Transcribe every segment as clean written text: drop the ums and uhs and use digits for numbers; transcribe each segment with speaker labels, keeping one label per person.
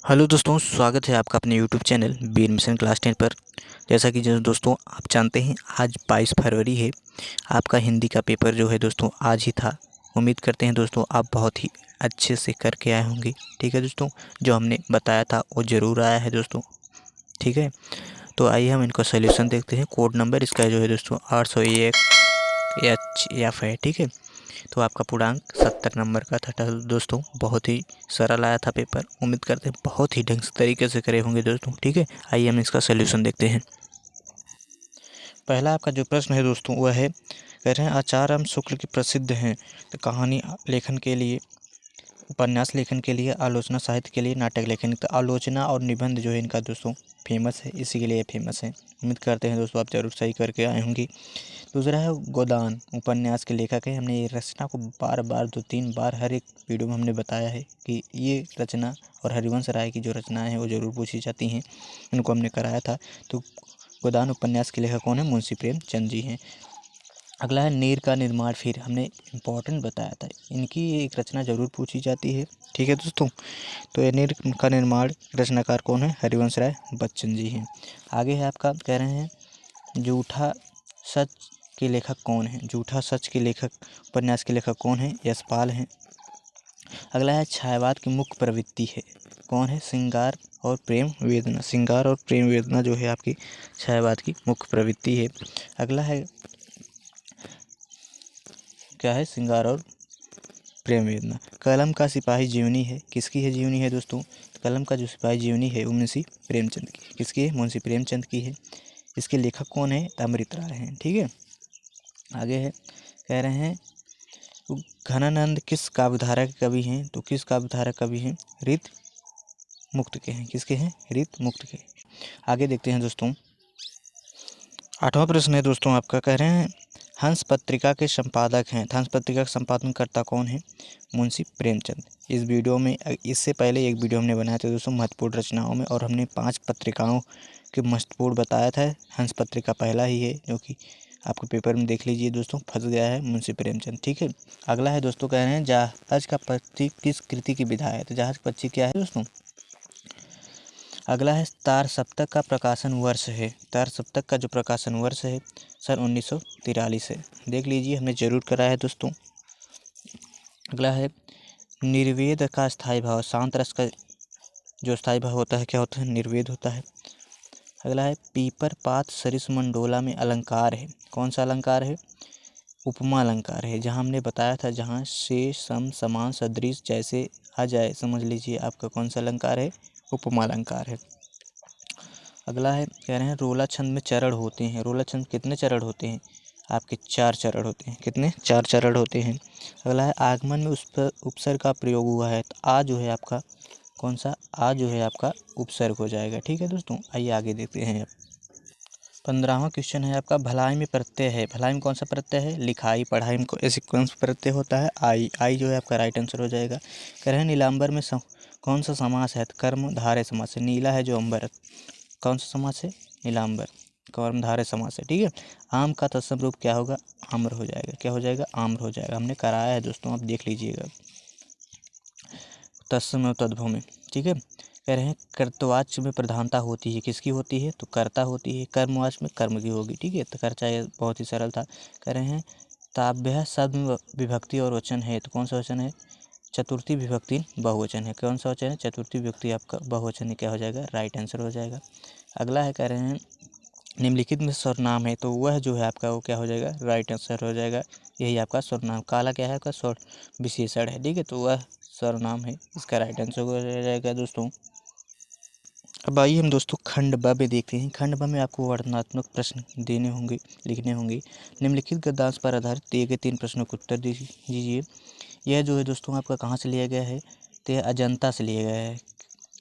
Speaker 1: Hello दोस्तों, स्वागत है आपका अपने YouTube channel B admission class 10 पर। जैसा कि जो दोस्तों आप जानते हैं, आज 22 फरवरी है। आपका हिंदी का पेपर जो है दोस्तों आज ही था। उम्मीद करते हैं दोस्तों आप बहुत ही अच्छे से करके आए होंगे। ठीक है दोस्तों, जो हमने बताया था वो ज़रूर आया है दोस्तों। ठीक है, तो आइए हम इनका सोल्यूशन देखते हैं। कोड नंबर इसका जो है दोस्तों 801 HF है। ठीक है, तो आपका पूर्णांक 70 नंबर का था दोस्तों। बहुत ही सरल आया था पेपर। उम्मीद करते हैं बहुत ही ढंग से तरीके से करे होंगे दोस्तों। ठीक है, आइए हम इसका सलूशन देखते हैं। पहला आपका जो प्रश्न है दोस्तों वह है, कह रहे हैं आचार्य राम शुक्ल की प्रसिद्ध हैं तो कहानी लेखन के लिए, उपन्यास लेखन के लिए, आलोचना साहित्य के लिए, नाटक लेखन। तो आलोचना और निबंध जो है इनका दोस्तों फेमस है, इसी के लिए फेमस है। उम्मीद करते हैं दोस्तों आप जरूर सही करके आए होंगे। दूसरा है गोदान, उपन्यास के लेखक है। हमने ये रचना को बार बार 2-3 बार हर एक वीडियो में हमने बताया है कि ये रचना और हरिवंश राय की जो रचनाएं हैं वो ज़रूर पूछी जाती हैं, इनको हमने कराया था। तो गोदान उपन्यास के लेखक कौन है? मुंशी प्रेमचंद जी हैं। अगला है नीर का निर्माण। फिर हमने इम्पोर्टेंट बताया था, इनकी एक रचना ज़रूर पूछी जाती है। ठीक है दोस्तों, तो ये नीर का निर्माण रचनाकार कौन है? हरिवंश राय बच्चन जी हैं। आगे है आपका, कह रहे हैं झूठा सच के लेखक कौन है? झूठा सच के लेखक, उपन्यास के लेखक कौन है? यशपाल हैं। अगला है छायावाद की मुख्य प्रवृत्ति है, कौन है? श्रृंगार और प्रेम वेदना। श्रृंगार और प्रेम वेदना जो है आपकी छायावाद की मुख्य प्रवृत्ति है। अगला है, क्या है? श्रृंगार और प्रेम वेदना। कलम का सिपाही जीवनी है, किसकी है जीवनी है दोस्तों? कलम का जो सिपाही जीवनी है वो मुंशी प्रेमचंद की, किसकी है? मुंशी प्रेमचंद की है। इसके लेखक कौन है? अमृत राय हैं। ठीक है, आगे है, कह रहे हैं घनानंद किस काव्यधारा के कवि हैं? तो किस काव्यधारा कवि हैं? रीत मुक्त के हैं। किसके हैं? रीत मुक्त के। आगे देखते हैं दोस्तों, 8वां प्रश्न है दोस्तों आपका, कह रहे हैं हंस पत्रिका के संपादक हैं। हंस पत्रिका का संपादन करता कौन है? मुंशी प्रेमचंद। इस वीडियो में, इससे पहले एक वीडियो हमने बनाया था दोस्तों महत्वपूर्ण रचनाओं में, और हमने 5 पत्रिकाओं के महत्वपूर्ण बताया था। हंस पत्रिका पहला ही है जो कि आपके पेपर में देख लीजिए दोस्तों, फंस गया है मुंशी प्रेमचंद। ठीक है, अगला है दोस्तों, कह रहे हैं जहाज का पक्षी किस कृति की विधा है? तो जहाज का पक्षी क्या है दोस्तों? अगला है तार सप्तक का प्रकाशन वर्ष है। तार सप्तक का जो प्रकाशन वर्ष है सन 1943 है। देख लीजिए, हमने जरूर कराया है दोस्तों। अगला है निर्वेद का स्थायी भाव। शांत रस का जो स्थायी भाव होता है क्या होता है? निर्वेद होता है। अगला है पीपर पात सरिस मंडोला में अलंकार है, कौन सा अलंकार है? उपमा अलंकार है। जहाँ हमने बताया था, जहाँ से सम समान सदृश जैसे आ जाए, समझ लीजिए आपका कौन सा अलंकार है? उपमा अलंकार है। अगला है, कह रहे हैं रोला छंद में चरण होते हैं। रोला छंद कितने चरण होते हैं? आपके 4 चरण होते हैं। कितने? 4 चरण होते हैं। अगला है आगमन में उस पर उपसर्ग का प्रयोग हुआ है। तो आ जो है आपका कौन सा? आ जो है आपका उपसर्ग हो जाएगा। ठीक है दोस्तों, आइए आगे देखते हैं अब। 15वां क्वेश्चन है आपका, भलाई में प्रत्यय है। भलाई में कौन सा प्रत्यय है? लिखाई। पढ़ाई में ऐसे कौन सा प्रत्यय होता है? आई। आई जो है आपका राइट आंसर हो जाएगा। कह रहे हैं नीलांबर में कौन सा समास है? कर्मधारय समास है। नीला है जो अंबर, कौन सा समास है? नीलांबर, कर्मधारय समास है। ठीक है, आम का तत्सम रूप क्या होगा? आम्र हो जाएगा। क्या हो जाएगा? आम्र हो जाएगा। हमने कराया है दोस्तों, आप देख लीजिएगा तत्सम और तद्भव में। ठीक है, कह रहे हैं कर्तवाच्य में प्रधानता होती है, किसकी होती है? तो कर्ता होती है। कर्मवाच्य में कर्म की होगी। ठीक है, तो कर्ता ये बहुत ही सरल था। कह रहे हैं ताभ्य शब्द में विभक्ति और वचन है, तो कौन सा वचन है? चतुर्थी विभक्ति बहुवचन है। कौन सा वचन है? चतुर्थी विभक्ति आपका बहुवचन है। क्या हो जाएगा? राइट आंसर हो जाएगा। अगला है, कह रहे हैं निम्नलिखित में सर्वनाम है, तो वह जो है आपका वो क्या हो जाएगा? राइट आंसर हो जाएगा। यही आपका सर्वनाम। काला क्या है आपका? स्वर विशेषण है। ठीक है, तो वह सर्वनाम है, इसका राइट आंसर हो जाएगा दोस्तों। अब आइए हम दोस्तों खंड ब में देखते हैं। खंड ब में आपको वर्णनात्मक प्रश्न देने होंगे, लिखने होंगे। निम्नलिखित गद्यांश पर आधारित दिए गए 3 प्रश्नों के उत्तर दीजिए। यह जो है दोस्तों आपका कहाँ से लिया गया है? तो यह अजंता से लिया गया है।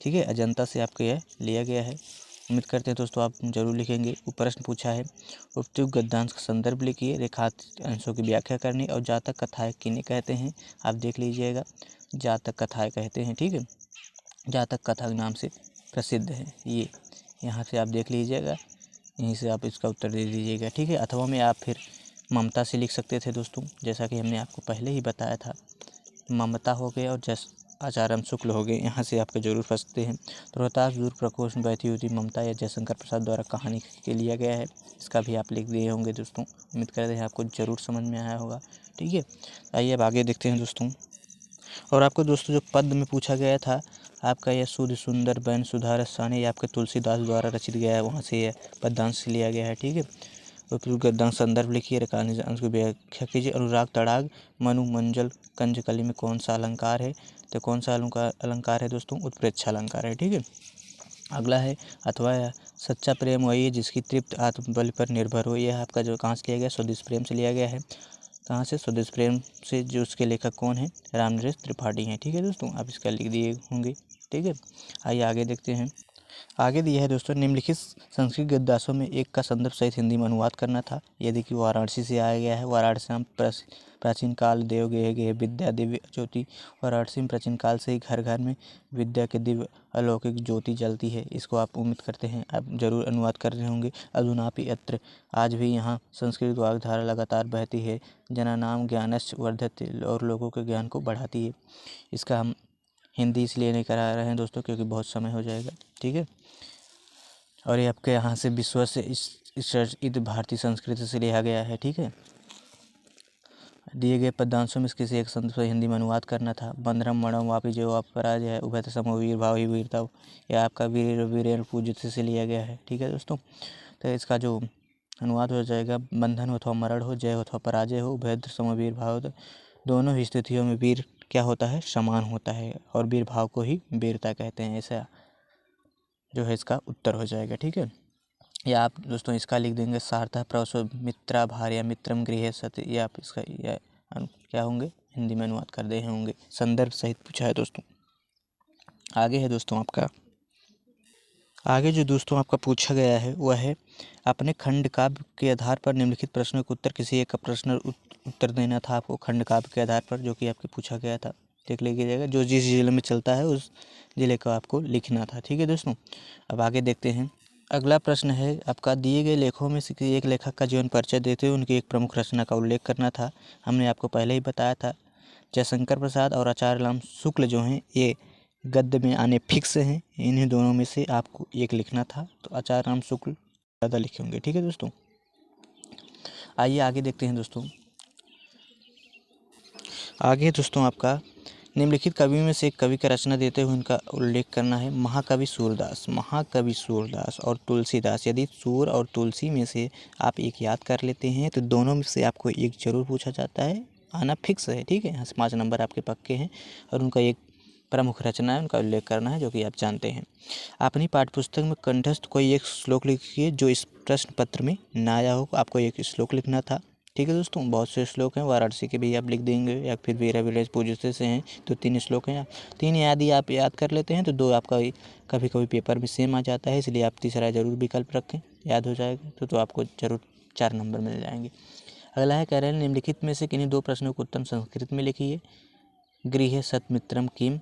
Speaker 1: ठीक है, अजंता से आपका यह लिया गया है। उम्मीद करते हैं दोस्तों आप जरूर लिखेंगे। वो प्रश्न पूछा है, उपयुक्त गद्यांश का संदर्भ लिखिए, रेखांकित अंशों की व्याख्या करनी, और जातक कथाएं किन्हें कहते हैं? आप देख लीजिएगा, जातक कथाएं कहते हैं। ठीक है, जातक कथा के नाम से प्रसिद्ध है ये, यहाँ से आप देख लीजिएगा, यहीं से आप इसका उत्तर दे दीजिएगा। ठीक है, अथवा में आप फिर ममता से लिख सकते थे दोस्तों, जैसा कि हमने आपको पहले ही बताया था। ममता हो गया और आचार्य शुक्ल हो गए, यहाँ से आपके जरूर फंसते हैं। तो रोहतास दूर प्रकोष्ठ में बहती हुई ममता या जयशंकर प्रसाद द्वारा कहानी के लिया गया है, इसका भी आप लिख दिए होंगे दोस्तों। उम्मीद करते हैं आपको जरूर समझ में आया होगा। ठीक है, आइए अब आगे देखते हैं दोस्तों। और आपको दोस्तों जो पद में पूछा गया था आपका, यह शुद्ध सुंदर बैन सुधा रसाने, ये आपके तुलसीदास द्वारा रचित गया है, वहाँ से यह पद्यांश लिया गया है। ठीक है, तो फिर गद्यांश संदर्भ लिखिए, रेखांश की व्याख्या कीजिए। अनुराग तड़ाग मनु मंजल कंजकली में कौन सा अलंकार है? तो कौन सा अलंकार है दोस्तों? उत्प्रेक्षा अलंकार है। ठीक है, अगला है अथवा सच्चा प्रेम वही है जिसकी तृप्त आत्मबल पर निर्भर हो, यह आपका जो कहाँ से लिया गया? स्वदेश प्रेम से लिया गया है। कहाँ से? स्वदेश प्रेम से, जो उसके लेखक कौन है? रामनरेश त्रिपाठी हैं। ठीक है दोस्तों, आप इसका लिख दिए होंगे। ठीक है, आइए आगे देखते हैं। आगे दिया है दोस्तों, निम्नलिखित संस्कृत गद्यांशों में एक का संदर्भ सहित हिंदी में अनुवाद करना था। ये देखिए वाराणसी से आया गया है। वाराणसी में प्राचीन काल देव गेह गेह विद्या दिव्य ज्योति, वाराणसी में प्राचीन काल से ही घर घर में विद्या के दिव्य अलौकिक ज्योति जलती है। इसको आप उम्मीद करते हैं आप जरूर अनुवाद कर रहे होंगे। अधुनापि अत्र, आज भी यहाँ संस्कृत वाग्धारा लगातार बहती है। जनानाम ज्ञानश्च वर्धते, और लोगों के ज्ञान को बढ़ाती है। इसका हम हिंदी इसलिए नहीं करा रहे हैं दोस्तों क्योंकि बहुत समय हो जाएगा। ठीक है, और ये आपके यहाँ से विश्व से इस भारतीय संस्कृति से लिया गया है। ठीक है, दिए गए पद्यांशों में किसी एक संदर्भ से हिंदी में अनुवाद करना था। बंधरम मणम वापि जो आप पराजय है, उभय समो वीर भाव ही वीरता, यह आपका वीर वीरेण पूज्य से लिया गया है। ठीक है दोस्तों, तो इसका जो अनुवाद हो जाएगा, बंधन हो अथवा मरण हो, जय हो अथवा पराजय हो, उभय समो वीर भाव, दोनों ही स्थितियों में वीर क्या होता है? समान होता है, और वीर भाव को ही वीरता कहते हैं। ऐसा जो है इसका उत्तर हो जाएगा। ठीक है, या आप दोस्तों इसका लिख देंगे सार्थः प्रसव मित्रा भार्या मित्रम गृह सति, या आप इसका क्या होंगे? हिंदी में अनुवाद कर दे होंगे। संदर्भ सहित पूछा है दोस्तों। आगे है दोस्तों आपका, आगे जो दोस्तों आपका पूछा गया है वह है अपने खंड काव्य के आधार पर निम्नलिखित प्रश्नों के उत्तर, किसी एक का प्रश्न उत्तर देना था आपको खंड काव्य के आधार पर, जो कि आपके पूछा गया था। देख लीजिएगा, जो जिस जिले में चलता है उस जिले का आपको लिखना था। ठीक है दोस्तों, अब आगे देखते हैं। अगला प्रश्न है आपका, दिए गए लेखों में से किसी एक लेखक का जीवन परिचय देते हुए उनकी एक प्रमुख रचना का उल्लेख करना था। हमने आपको पहले ही बताया था, जयशंकर प्रसाद और आचार्य राम शुक्ल जो हैं ये गद्य में आने फिक्स हैं। इन्हीं दोनों में से आपको एक लिखना था, तो आचार्य राम शुक्ल ज़्यादा लिखे होंगे। ठीक है दोस्तों, आइए आगे देखते हैं दोस्तों। आगे दोस्तों आपका, निम्नलिखित कवि में से एक कवि का रचना देते हुए उनका उल्लेख करना है। महाकवि सूरदास, महाकवि सूरदास और तुलसीदास। यदि सूर और तुलसी में से आप एक याद कर लेते हैं तो दोनों में से आपको एक जरूर पूछा जाता है, आना फिक्स है। ठीक है, यहाँ से 5 नंबर आपके पक्के हैं, और उनका एक प्रमुख रचना है, उनका उल्लेख करना है जो कि आप जानते हैं। अपनी पाठ्यपुस्तक में कंठस्थ कोई एक श्लोक लिखिए जो इस प्रश्न पत्र में ना आया हो। आपको एक श्लोक लिखना था। ठीक है दोस्तों, बहुत से श्लोक हैं, वाराणसी के भी आप लिख देंगे, या फिर वीरा विलेज पूजते से हैं तो 3 श्लोक हैं। 3 यदि आप याद कर लेते हैं तो 2 आपका कभी कभी पेपर में सेम आ जाता है, इसलिए आप तीसरा जरूर विकल्प रखें, याद हो जाएगा तो आपको जरूर 4 नंबर मिल जाएंगे। अगला है, कह रहे हैं निम्नलिखित में से किन्हीं 2 प्रश्नों को उत्तम संस्कृत में लिखिए। गृह सतमित्रम किम,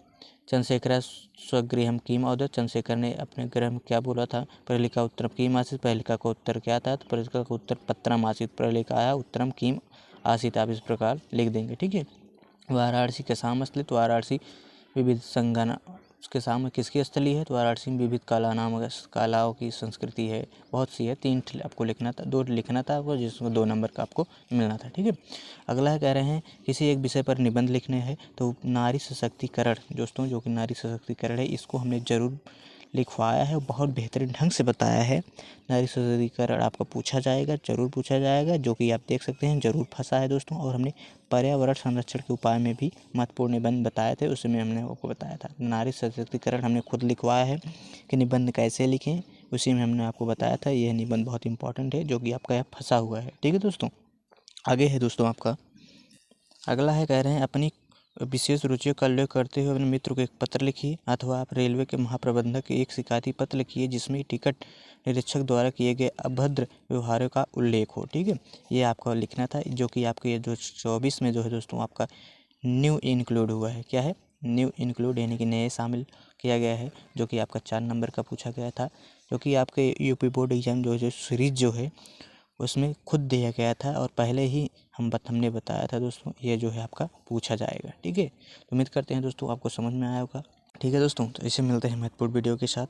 Speaker 1: चंद्रशेखर स्वगृहम किम औदत। चंद्रशेखर ने अपने गृह में क्या बोला था? प्रहलिका उत्तरम किम आसित। प्रहलिका का उत्तर क्या था? तो प्रहलिका का उत्तर पत्रम आसित। प्रहलिका आया उत्तरम किम आसित, आप इस प्रकार लिख देंगे। ठीक है, वाराणसी के साम स्थित, वाराणसी विविध संगना उसके सामने किसकी स्थली है? तो वाराणसी में विविध कलाओं की संस्कृति है, बहुत सी है। 3 आपको लिखना था, 2 लिखना था आपको, जिसको 2 नंबर का आपको मिलना था। ठीक है, अगला है, कह रहे हैं किसी एक विषय पर निबंध लिखने हैं। तो नारी सशक्तिकरण दोस्तों, जो कि नारी सशक्तिकरण है, इसको हमने जरूर लिखवाया है, बहुत बेहतरीन ढंग से बताया है। नारी सशक्तिकरण आपका पूछा जाएगा, जरूर पूछा जाएगा, जो कि आप देख सकते हैं जरूर फंसा है दोस्तों। और हमने पर्यावरण संरक्षण के उपाय में भी महत्वपूर्ण निबंध बताए थे, उसमें हमने आपको बताया था। नारी सशक्तिकरण हमने खुद लिखवाया है कि निबंध कैसे लिखें, उसी में हमने आपको बताया था। यह निबंध बहुत इंपॉर्टेंट है, जो कि आपका यहाँ फंसा हुआ है। ठीक है दोस्तों, आगे है दोस्तों आपका, अगला है, कह रहे हैं अपनी विशेष रुचियों का उल्लेख करते हुए अपने मित्र को एक पत्र लिखिए, अथवा आप रेलवे के महाप्रबंधक के एक शिकायती पत्र लिखिए जिसमें टिकट निरीक्षक द्वारा किए गए अभद्र व्यवहारों का उल्लेख हो। ठीक है, ये आपको लिखना था, जो कि आपके जो 24 में जो है दोस्तों आपका न्यू इंक्लूड हुआ है। क्या है? न्यू इंक्लूड, यानी कि नए शामिल किया गया है, जो कि आपका 4 नंबर का पूछा गया था, जो कि आपके यूपी बोर्ड एग्जाम जो सीरीज जो है उसमें खुद दिया गया था, और पहले ही हमने बताया था दोस्तों, ये जो है आपका पूछा जाएगा। ठीक है, तो उम्मीद करते हैं दोस्तों आपको समझ में आया होगा। ठीक है दोस्तों, तो इसे मिलते हैं महत्वपूर्ण वीडियो के साथ।